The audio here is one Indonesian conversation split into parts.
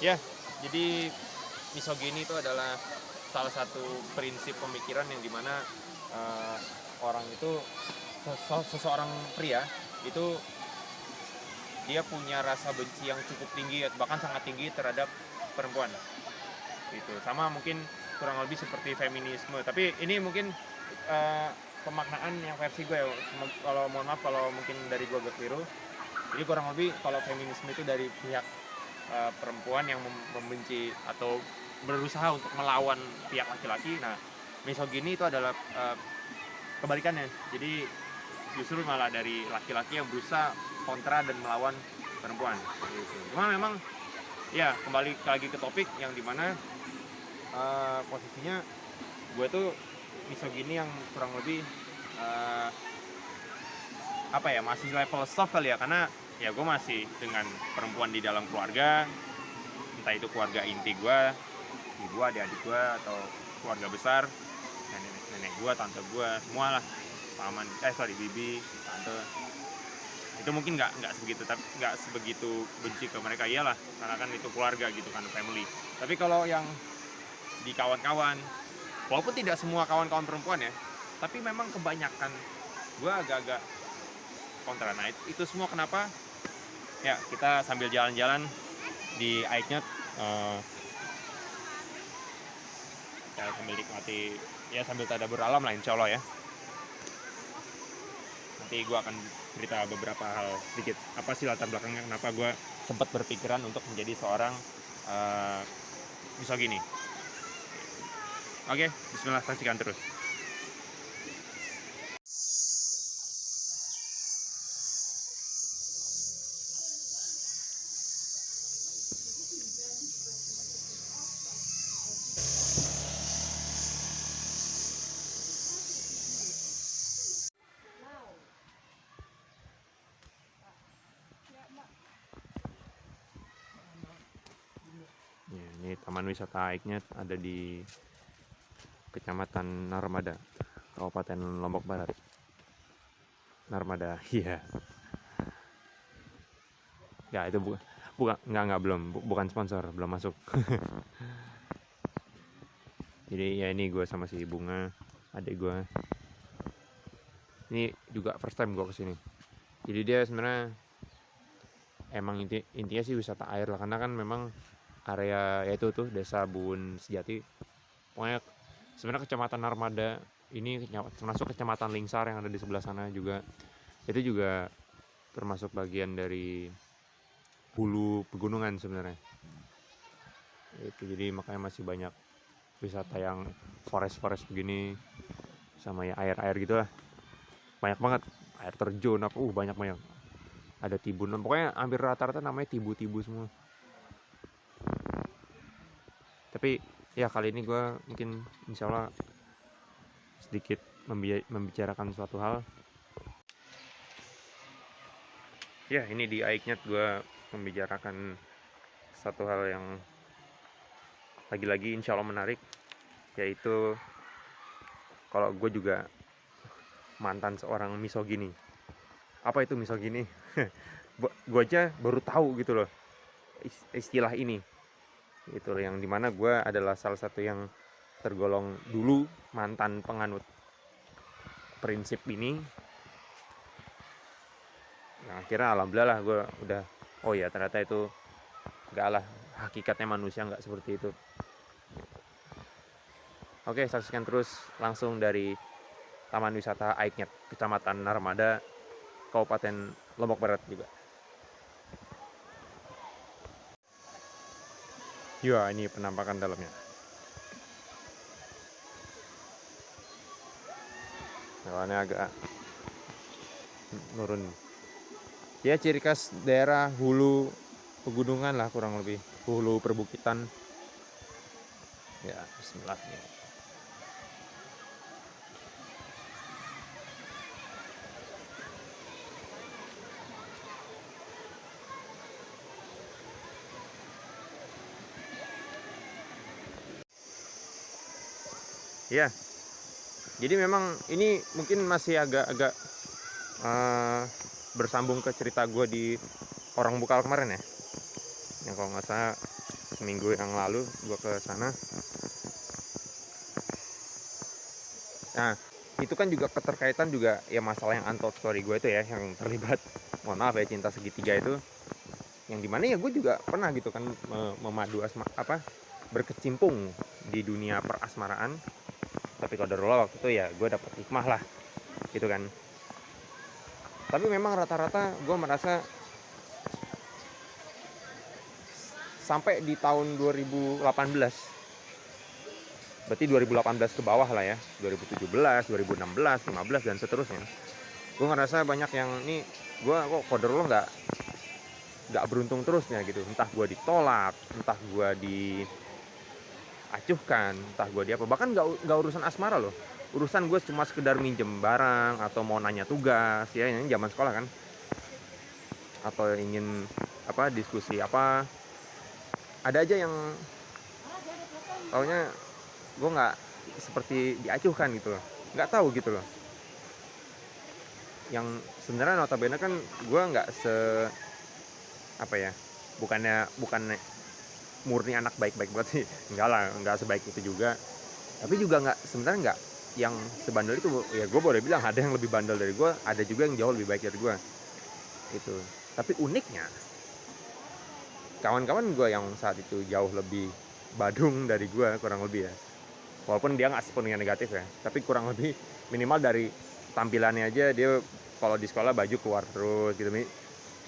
Ya, jadi misogini itu adalah salah satu prinsip pemikiran yang dimana uh, orang itu seseorang pria itu dia punya rasa benci yang cukup tinggi, bahkan sangat tinggi terhadap perempuan. Gitu. Sama mungkin kurang lebih seperti feminisme. Tapi ini mungkin pemaknaan yang versi gue ya. Kalau mohon maaf kalau mungkin dari gue agak keliru. Jadi kurang lebih kalau feminisme itu dari pihak perempuan yang membenci atau berusaha untuk melawan pihak laki-laki. Nah, misogini itu adalah kebalikannya. Jadi justru malah dari laki-laki yang berusaha kontra dan melawan perempuan. Gitu. Cuma memang ya kembali lagi ke topik yang dimana posisinya gue tuh misogini yang kurang lebih apa ya, masih level soft kali ya, karena ya gue masih dengan perempuan di dalam keluarga, entah itu keluarga inti gue, ibu, adik-adik gue, atau keluarga besar, nenek gue, tante gue, semua lah, paman, bibi, tante, itu mungkin nggak sebegitu, tapi nggak sebegitu benci ke mereka, iyalah, karena kan itu keluarga gitu kan, family. Tapi kalau yang di kawan-kawan, walaupun tidak semua kawan-kawan perempuan ya, tapi memang kebanyakan gue agak-agak kontra. Nah itu semua kenapa? Ya kita sambil jalan-jalan di Aiknyot, ya sambil nikmati, ya sambil tadabur alam lah insya Allah ya. Nanti gue akan cerita beberapa hal sedikit, apa sih latar belakangnya kenapa gue sempat berpikiran untuk menjadi seorang misogini. Oke, bismillah, saksikan terus. Ya, ini Taman Wisata Aiknyot ada di Kecamatan Narmada, Kabupaten Lombok Barat. Narmada, iya. Ya itu bukan nggak bukan sponsor, belum masuk. Jadi ya ini gue sama si Bunga, adik gue. Ini juga first time gue kesini. Jadi dia sebenarnya emang intinya sih wisata air lah, karena kan memang area yaitu tuh Desa Buun Sejati. Pokoknya sebenarnya Kecamatan Narmada ini termasuk Kecamatan Lingsar yang ada di sebelah sana juga. Itu juga termasuk bagian dari hulu pegunungan sebenarnya. Itu jadi makanya masih banyak wisata yang forest begini, sama ya air gitulah. Banyak banget air terjun apa banyak ada tibunan, pokoknya hampir rata-rata namanya tibu semua. Tapi ya kali ini gue mungkin insya Allah sedikit membicarakan suatu hal. Ya ini di Aiknyot gue membicarakan satu hal yang lagi-lagi insya Allah menarik, yaitu kalau gue juga mantan seorang misogini. Apa itu misogini? Gue aja baru tahu gitu loh istilah ini. Itu yang dimana gue adalah salah satu yang tergolong dulu mantan penganut prinsip ini. Yang akhirnya alhamdulillah lah gue udah, oh ya ternyata itu enggak lah, hakikatnya manusia enggak seperti itu. Oke, saksikan terus langsung dari Taman Wisata Aiknyot, Kecamatan Narmada, Kabupaten Lombok Barat juga. Ya, ini penampakan dalamnya. Hewannya agak nurun. Ya, ciri khas daerah hulu pegunungan lah kurang lebih, hulu perbukitan. Ya, bismillah. Ya, jadi memang ini mungkin masih agak-agak bersambung ke cerita gue di Orang Bukal kemarin ya, yang kalau nggak salah seminggu yang lalu gue ke sana. Nah itu kan juga keterkaitan juga ya masalah yang untold story gue itu ya, yang terlibat mohon maaf ya cinta segitiga itu, yang dimana ya gue juga pernah gitu kan memadu berkecimpung di dunia perasmaraan. Tapi qadarullah waktu itu ya gue dapet hikmah lah gitu kan. Tapi memang rata-rata gue merasa sampai di tahun 2018, berarti 2018 ke bawah lah ya, 2017, 2016, 15 dan seterusnya, gue ngerasa banyak yang ini gue kok qadarullah nggak beruntung terusnya gitu. Entah gue ditolak, entah gue diacuhkan, entah gue di apa. Bahkan nggak urusan asmara loh, urusan gue cuma sekedar minjem barang atau mau nanya tugas ya, ini zaman sekolah kan, atau ingin diskusi apa, ada aja yang taunya gue nggak seperti diacuhkan gitu loh, nggak tahu gitu loh. Yang sebenarnya notabene kan gue nggak bukannya murni anak baik-baik banget sih, enggak lah, enggak sebaik itu juga. Tapi juga sebenarnya nggak yang sebandel itu ya. Gue boleh bilang ada yang lebih bandel dari gue, ada juga yang jauh lebih baik dari gue gitu. Tapi uniknya kawan-kawan gue yang saat itu jauh lebih badung dari gue kurang lebih ya, walaupun dia nggak sepenuhnya negatif ya, tapi kurang lebih minimal dari tampilannya aja dia kalau di sekolah baju keluar terus gitu.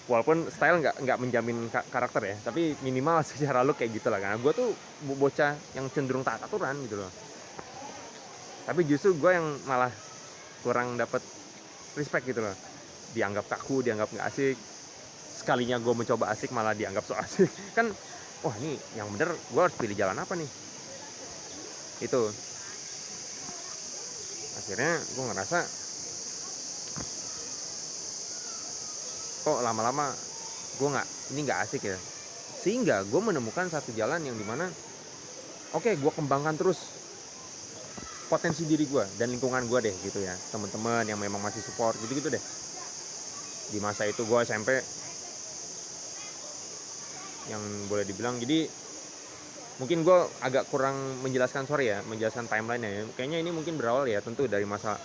Walaupun style nggak menjamin karakter ya, tapi minimal secara look kayak gitu lah. Karena gue tuh bocah yang cenderung tak aturan gitu loh. Tapi justru gue yang malah kurang dapet respect gitu loh, dianggap kaku, dianggap nggak asik. Sekalinya gue mencoba asik malah dianggap so asik kan. Wah ini yang bener gue harus pilih jalan apa nih. Itu akhirnya gue ngerasa kok lama-lama gue nggak asik ya. Sehingga gue menemukan satu jalan yang dimana oke, gue kembangkan terus potensi diri gue dan lingkungan gue deh gitu ya, teman-teman yang memang masih support gitu-gitu deh. Di masa itu gue SMP yang boleh dibilang, jadi mungkin gue agak kurang menjelaskan timeline-nya ya. Kayaknya ini mungkin berawal ya tentu dari masa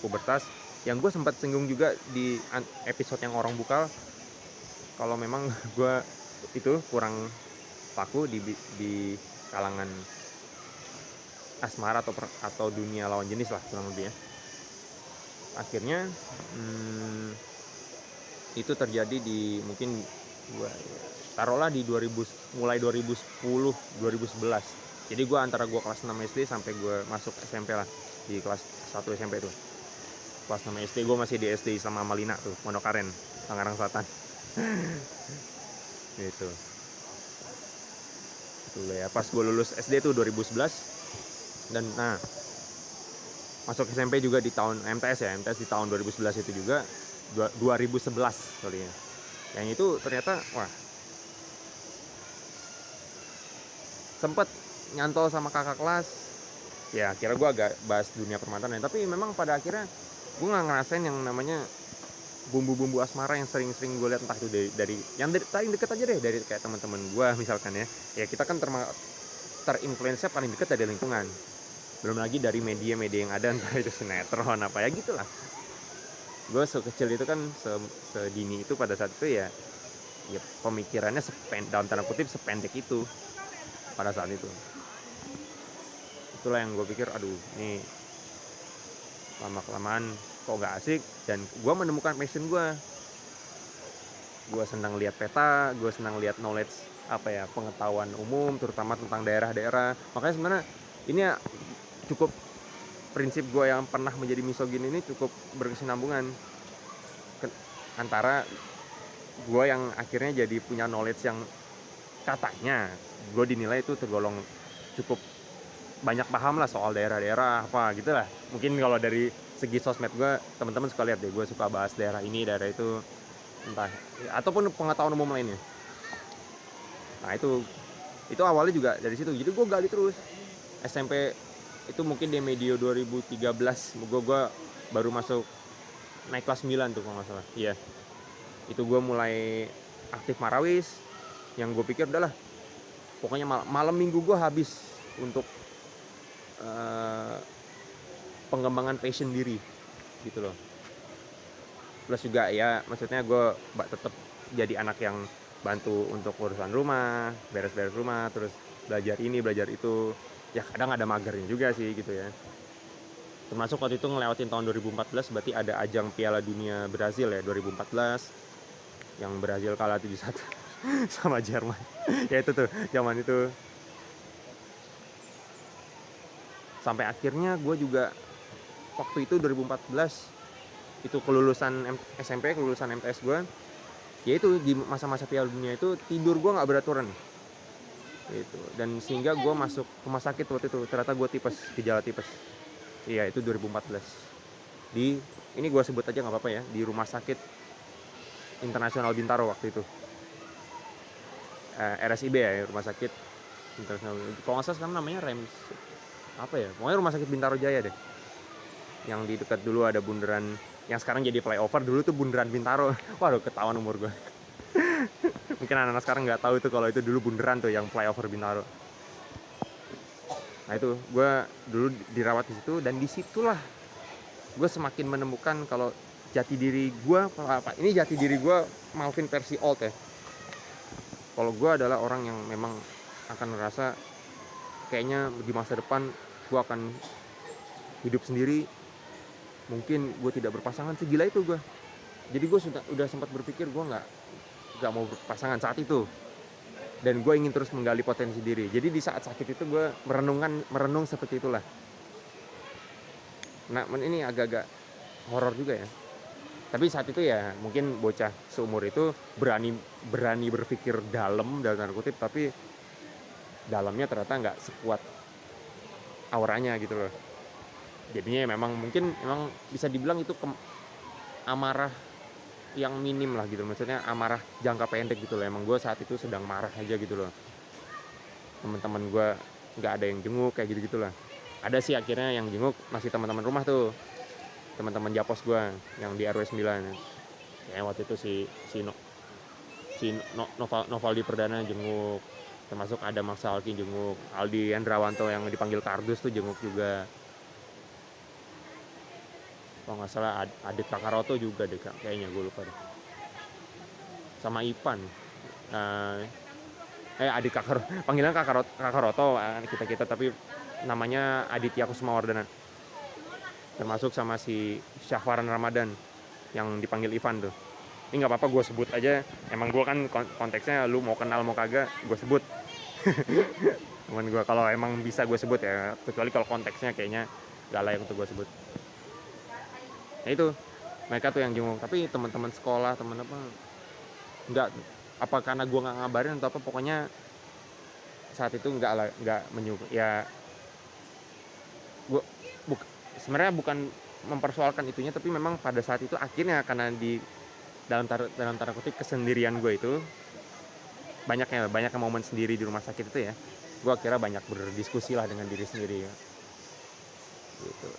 pubertas yang gue sempat singgung juga di episode yang orang bukal. Kalau memang gue itu kurang paku di kalangan asmara atau dunia lawan jenis lah kurang lebih ya. Akhirnya itu terjadi di mungkin taruhlah di mulai 2010 2011. Jadi gue antara gue kelas 6 SD sampai gue masuk SMP lah, di kelas 1 SMP tuh. Kelas 6 SD gue masih di SD Islam Amalina tuh, Pondok Aren, Tangerang Selatan. Gitu. Itu ya, pas gue lulus SD tuh 2011. Dan masuk SMP juga di tahun MTS di tahun 2011 itu juga 2011 soalnya. Yang itu ternyata sempet nyantol sama kakak kelas ya. Akhirnya gue agak bahas dunia permantanan, tapi memang pada akhirnya gue nggak ngerasain yang namanya bumbu-bumbu asmara yang sering-sering gue lihat, entah itu dari yang paling deket aja deh, dari kayak teman-teman gue misalkan ya kita kan terinfluensnya paling deket dari lingkungan, belum lagi dari media-media yang ada, entah itu sinetron apa ya gitulah. Gue sekecil itu kan, sedini itu pada saat itu ya pemikirannya dalam tanda kutip sependek itu pada saat itu. Itulah yang gue pikir, aduh ini lama-kelamaan kok gak asik. Dan gue menemukan passion gue senang lihat peta, gue senang lihat knowledge pengetahuan umum terutama tentang daerah-daerah. Makanya sebenarnya ini ya cukup, prinsip gue yang pernah menjadi misogin ini cukup berkesinambungan antara gue yang akhirnya jadi punya knowledge yang katanya gue dinilai itu tergolong cukup banyak paham lah soal daerah-daerah apa gitu lah. Mungkin kalau dari segi sosmed gue, teman-teman suka lihat deh, gue suka bahas daerah ini, daerah itu, entah ataupun pengetahuan umum lainnya. Nah itu awalnya juga dari situ. Jadi gue gali terus. SMP itu mungkin di medio 2013 gue baru masuk naik kelas 9 tuh kalau nggak salah. Iya. Itu gue mulai aktif marawis, yang gue pikir udahlah pokoknya malam minggu gue habis untuk uh, pengembangan passion diri gitu loh. Plus juga ya maksudnya gue tetap jadi anak yang bantu untuk urusan rumah, beres-beres rumah, terus belajar ini belajar itu, ya kadang ada magernya juga sih gitu ya. Termasuk waktu itu ngelewatin tahun 2014, berarti ada ajang Piala Dunia Brazil ya 2014 yang Brazil kalah 7-1 sama Jerman. Ya itu tuh zaman itu, sampai akhirnya gue juga waktu itu 2014 itu kelulusan SMP, kelulusan MTS gue, yaitu di masa-masa Piala Dunia itu tidur gue nggak beraturan gitu, dan sehingga gue masuk rumah sakit waktu itu, ternyata gue tipes, gejala tipes. Iya itu 2014 di, ini gue sebut aja nggak apa-apa ya, di Rumah Sakit Internasional Bintaro waktu itu, RSIB ya, Rumah Sakit Internasional, kalau nggak salah sekarang namanya REMS apa ya, pokoknya Rumah Sakit Bintaro Jaya deh, yang di dekat dulu ada bundaran yang sekarang jadi flyover, dulu tuh bundaran Bintaro. Waduh ketahuan umur gue. Mungkin anak-anak sekarang nggak tahu itu kalau itu dulu bundaran tuh yang flyover Bintaro. Nah itu gue dulu dirawat di situ, dan disitulah gue semakin menemukan kalau jati diri gue apa, ini jati diri gue Malvin versi old ya. Kalau gue adalah orang yang memang akan ngerasa kayaknya di masa depan gue akan hidup sendiri, mungkin gue tidak berpasangan, segila itu gue. Jadi gue udah sempat berpikir gue nggak mau berpasangan saat itu, dan gue ingin terus menggali potensi diri. Jadi di saat sakit itu gue merenung seperti itulah. Nah ini agak-agak horor juga ya, tapi saat itu ya mungkin bocah seumur itu berani berpikir dalam tanda kutip, tapi dalamnya ternyata nggak sekuat auranya gitu loh. Jadinya memang mungkin memang bisa dibilang itu amarah yang minim lah gitu, maksudnya amarah jangka pendek gitu loh. Emang gue saat itu sedang marah aja gitu loh, teman-teman gue nggak ada yang jenguk kayak gitu gitulah. Ada sih akhirnya yang jenguk, masih teman-teman rumah tuh, teman-teman Japos gue yang di RW 9 ya. Waktu itu Novaldi Perdana jenguk, termasuk ada Max Salki jenguk, Aldi Hendrawanto yang dipanggil Kardus tuh jenguk juga, kalau nggak salah Adit Kakaroto juga deh kayaknya, gue lupa deh, sama Ipan. Adit panggilan Kakaroto kita tapi namanya Aditya Kusumawardana. Termasuk sama si Syahwaran Ramadan yang dipanggil Ivan tuh. Ini nggak apa-apa gue sebut aja, emang gue kan konteksnya lu mau kenal mau kagak gue sebut. Temen gue kalau emang bisa gue sebut ya, kecuali kalau konteksnya kayaknya gak layak untuk gue sebut. Nah itu mereka tuh yang jenguk, tapi teman-teman sekolah, teman apa nggak, apa karena gue nggak ngabarin atau apa, pokoknya saat itu nggak menyuka ya. Gue sebenarnya bukan mempersoalkan itunya, tapi memang pada saat itu akhirnya karena di dalam tanda kutip kesendirian gue itu, banyaknya momen sendiri di rumah sakit itu ya, gue akhirnya banyak berdiskusi lah dengan diri sendiri ya. Gitu,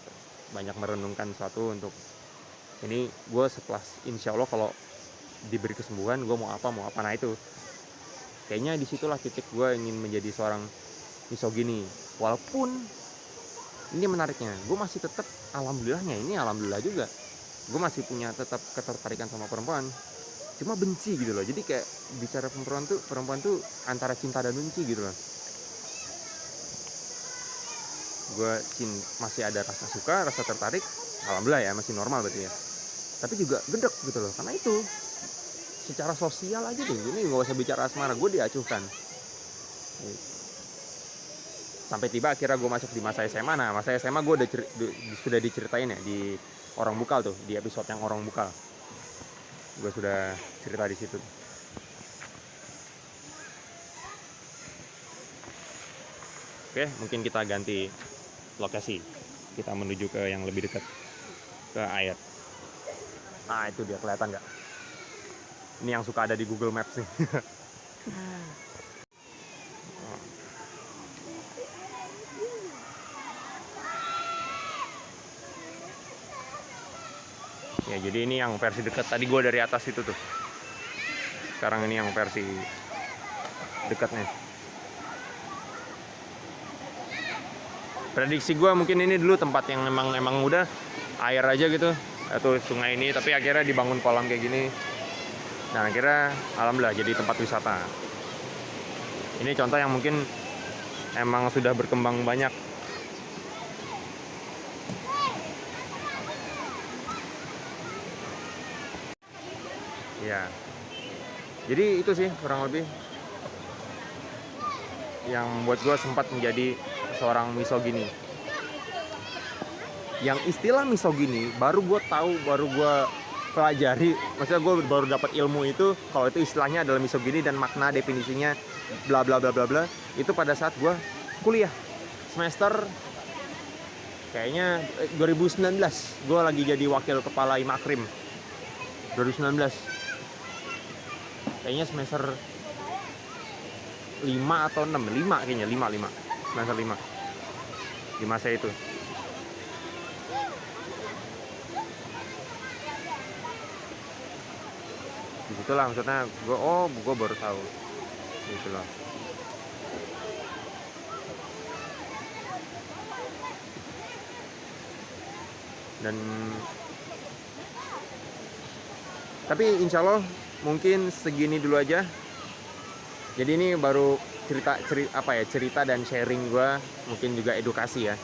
banyak merenungkan sesuatu untuk ini gue setelah insya Allah kalau diberi kesembuhan gue mau apa. Nah itu kayaknya disitulah titik gue ingin menjadi seorang misogini. Walaupun ini menariknya, gue masih tetap alhamdulillah juga, gue masih punya tetap ketertarikan sama perempuan, cuma benci gitu loh. Jadi kayak bicara perempuan tuh antara cinta dan benci gitu loh. Gue masih ada rasa suka, rasa tertarik, alhamdulillah ya, masih normal berarti ya. Tapi juga gedek gitu loh, karena itu secara sosial aja deh, ini nggak usah bicara asmara, gue diacuhkan. Sampai tiba akhirnya gue masuk di masa SMA. Nah masa SMA gue sudah diceritain ya di Orang Bukal tuh, di episode yang Orang Bukal gue sudah cerita di situ. Oke, mungkin kita ganti lokasi, kita menuju ke yang lebih dekat ke air. Nah itu dia, kelihatan nggak? Ini yang suka ada di Google Maps nih. Ya jadi ini yang versi dekat, tadi gue dari atas itu tuh, sekarang ini yang versi dekatnya. prediksi gue mungkin ini dulu tempat yang emang udah air aja gitu atau sungai ini, tapi akhirnya dibangun kolam kayak gini. Nah akhirnya alhamdulillah jadi tempat wisata. Ini contoh yang mungkin emang sudah berkembang banyak. Ya, jadi itu sih kurang lebih yang membuat gue sempat menjadi seorang misogini. Yang istilah misogini baru gue tahu, baru gue pelajari, maksudnya gue baru dapat ilmu itu kalau itu istilahnya adalah misogini dan makna definisinya bla bla bla bla bla itu pada saat gue kuliah semester kayaknya 2019. Gue lagi jadi wakil kepala Imakrim 2019, kayaknya semester 5 atau 6, 5 kayaknya, 5 semester 5 di masa itu. Disitulah maksudnya gue baru tahu gitu loh. Dan tapi insya Allah mungkin segini dulu aja. Jadi ini baru cerita dan sharing gue, mungkin juga edukasi ya.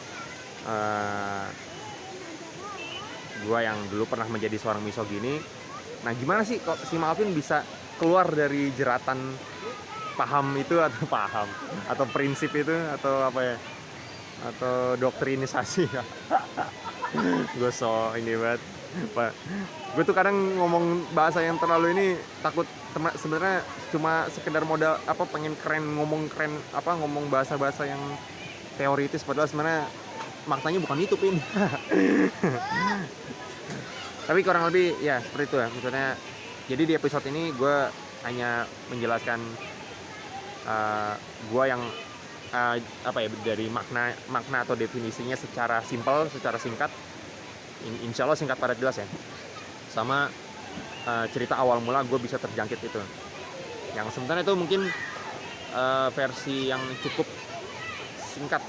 Gue yang dulu pernah menjadi seorang misogini. Nah gimana sih kok si Malvin bisa keluar dari jeratan paham itu atau prinsip itu atau apa ya, atau doktrinisasi ya. Gue ini banget Pak. Gue tuh kadang ngomong bahasa yang terlalu ini takut sebenarnya cuma sekedar modal pengen ngomong bahasa-bahasa yang teoritis, padahal sebenarnya maknanya bukan itu Pin. Tapi kurang lebih ya seperti itu ya maksudnya. Jadi di episode ini gue hanya menjelaskan gue yang dari makna atau definisinya secara simpel, secara singkat. Insya Allah singkat padat jelas ya. Sama cerita awal mula gue bisa terjangkit itu. Yang sebenarnya itu mungkin versi yang cukup singkat.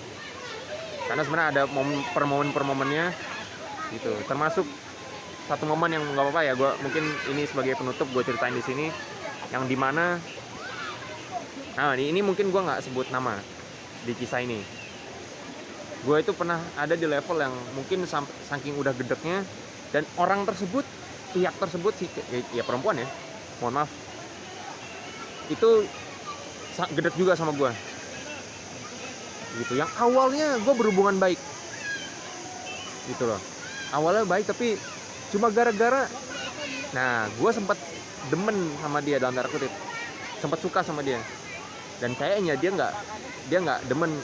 Karena sebenarnya ada per momennya gitu. Termasuk satu momen yang nggak apa-apa ya, gue mungkin ini sebagai penutup gue ceritain di sini, yang dimana ini mungkin gue nggak sebut nama di kisah ini. Gue itu pernah ada di level yang mungkin saking udah gedeknya, dan pihak tersebut ya perempuan ya, mohon maaf, itu gedek juga sama gue gitu. Yang awalnya gue berhubungan baik gitu loh, awalnya baik, tapi cuma gara-gara gue sempat demen sama dia, dalam tanda kutip sempat suka sama dia, dan kayaknya dia nggak demen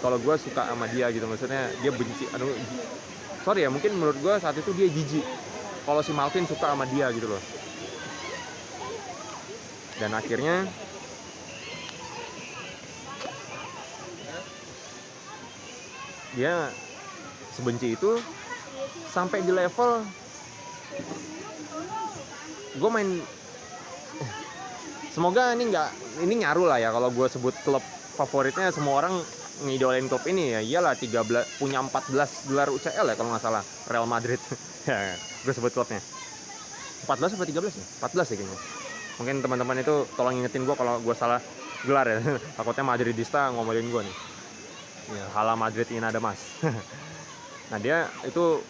kalau gue suka sama dia gitu. Maksudnya dia benci, sorry ya, mungkin menurut gue saat itu dia jijik kalau si Malvin suka sama dia gitu loh. Dan akhirnya dia sebenci itu sampai di level gue main, semoga ini nyaru lah ya kalau gue sebut klub favoritnya. Semua orang ngidolain klub ini ya, iyalah 13 punya 14 gelar UCL ya kalau nggak salah, Real Madrid. Ya, gue sebut klubnya 14 atau 13 ya, 14 ya kayaknya. Mungkin teman-teman itu tolong ingetin gue kalau gue salah gelar ya. Takutnya Madridista ngomongin gue nih ya, hala Madrid ini ada mas. Nah dia itu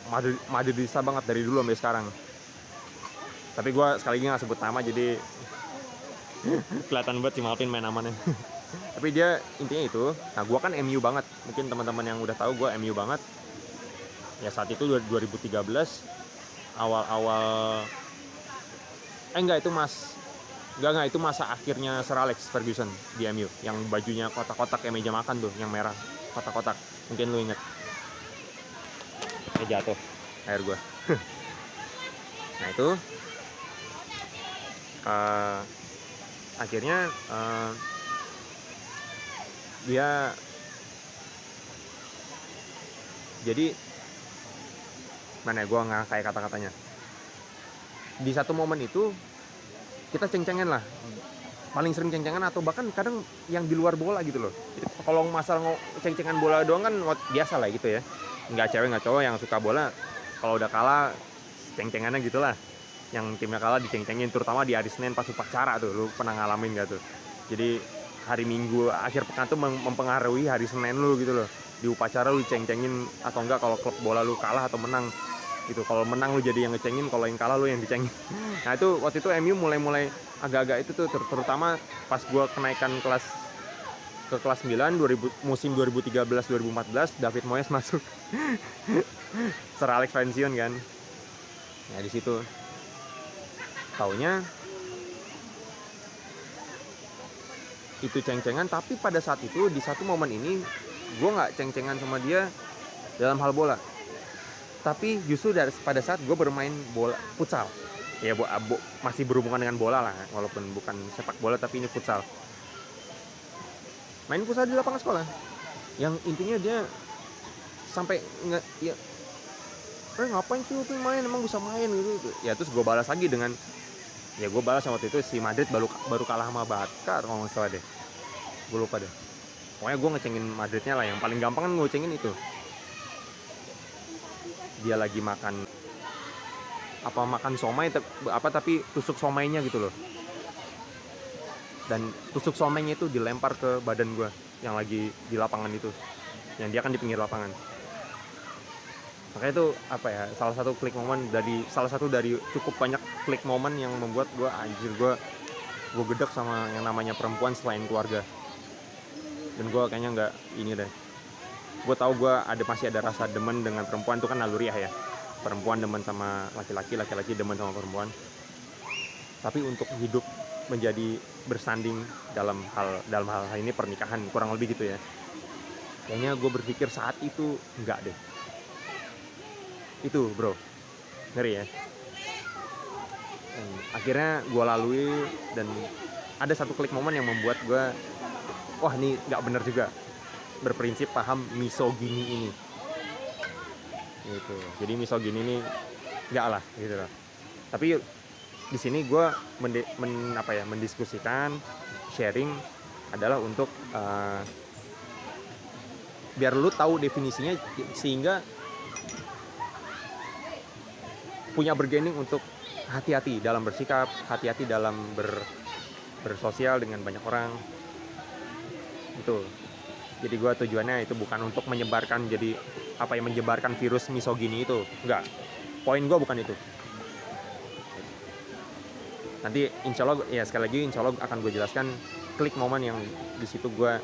Madridista banget dari dulu sampai sekarang. Tapi gue sekali lagi nggak sebut nama, jadi kelihatan banget si Malvin main amannya. Tapi dia intinya itu. Nah gue kan MU banget, mungkin teman-teman yang udah tahu gue MU banget ya. Saat itu 2013 awal-awal itu masa akhirnya Sir Alex Ferguson di MU, yang bajunya kotak-kotak kayak meja makan tuh, yang merah kotak-kotak, mungkin lu inget. Jatuh air gue. Nah itu akhirnya dia jadi mana gue nggak kayak kata-katanya. Di satu momen itu kita ceng-cengan lah, paling sering ceng-cengan, atau bahkan kadang yang di luar bola gitu loh. kalau masalah ceng-cengan bola doang kan biasa lah gitu ya, nggak cewek nggak cowok yang suka bola kalau udah kalah ceng-cengannya gitulah, yang timnya kalah diceng-cengin, terutama di hari Senin pas upacara tuh, lu pernah ngalamin gak tuh? Jadi hari Minggu akhir pekan tuh mempengaruhi hari Senin lu gitu loh, di upacara lu ceng-cengin atau enggak kalau klub bola lu kalah atau menang gitu. Kalau menang lu jadi yang ngecengin, kalau yang kalah lu yang dicengin. Nah itu waktu itu MU mulai agak-agak itu tuh, terutama pas gue kenaikan ke kelas 9 musim 2013-2014 David Moyes masuk. Sir Alex pensiun kan. Nah di situ taunya itu ceng-cengan, tapi pada saat itu di satu momen ini gue nggak ceng-cengan sama dia dalam hal bola, tapi justru pada saat gue bermain bola futsal ya, masih berhubungan dengan bola lah, walaupun bukan sepak bola tapi ini futsal. Main futsal di lapangan sekolah, yang intinya dia sampai nggak ya, ngapain sih lu main, emang bisa main gitu ya. Terus gue balas lagi dengan ya, gue balas waktu itu si Madrid baru kalah sama Barca kalau nggak salah deh, gue lupa deh. Pokoknya gue ngecengin Madridnya lah, yang paling gampang kan gue cengin itu. Dia lagi makan somai tapi tusuk somainya gitu loh, dan tusuk somainya itu dilempar ke badan gue yang lagi di lapangan itu, yang dia kan di pinggir lapangan. Makanya itu apa ya, salah satu dari cukup banyak klik momen yang membuat gue anjir, gue gedek sama yang namanya perempuan selain keluarga. Dan gue kayaknya nggak ini deh, gue tahu gue masih ada rasa demen dengan perempuan, itu kan naluriah ya, perempuan demen sama laki-laki, laki-laki demen sama perempuan. Tapi untuk hidup menjadi bersanding dalam hal ini pernikahan kurang lebih gitu ya, kayaknya gue berpikir saat itu enggak deh. Itu bro, ngeri ya. Akhirnya gue lalui, dan ada satu klik momen yang membuat gue, wah ini nggak bener juga, berprinsip paham misogini ini gitu. Jadi misogini ini nggak lah gitu loh. Tapi di sini gue mendiskusikan, sharing adalah untuk biar lu tahu definisinya, sehingga punya bargaining untuk hati-hati dalam bersikap, hati-hati dalam bersosial dengan banyak orang gitu. Jadi gue tujuannya itu bukan untuk menyebarkan menyebarkan virus misogini itu, enggak. Poin gue bukan itu. Nanti insya Allah ya, sekali lagi insya Allah akan gue jelaskan klik momen yang di situ gue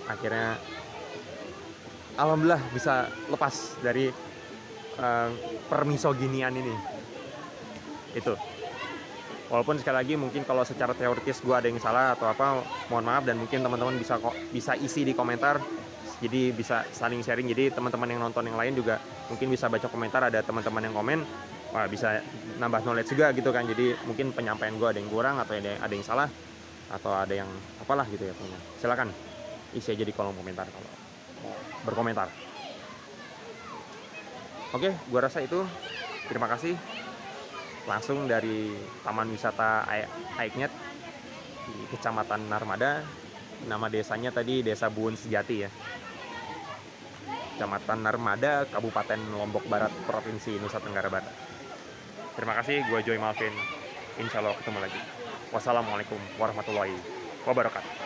akhirnya alhamdulillah bisa lepas dari permisoginian ini. Itu. Walaupun sekali lagi mungkin kalau secara teoritis gue ada yang salah atau apa, mohon maaf, dan mungkin teman-teman bisa isi di komentar, jadi bisa saling sharing. Jadi teman-teman yang nonton yang lain juga mungkin bisa baca komentar, ada teman-teman yang komen, wah bisa nambah knowledge juga gitu kan. Jadi mungkin penyampaian gue ada yang kurang, atau ada yang salah, atau ada yang apalah gitu ya punya. Silakan isi aja di kolom komentar kalau mau berkomentar. Oke, gue rasa itu. Terima kasih. Langsung dari Taman Wisata Aiknyet di Kecamatan Narmada. Nama desanya tadi Desa Buun Sejati ya, Kecamatan Narmada, Kabupaten Lombok Barat, Provinsi Nusa Tenggara Barat. Terima kasih, gue Joy Malvin. Insya Allah ketemu lagi. Wassalamualaikum warahmatullahi wabarakatuh.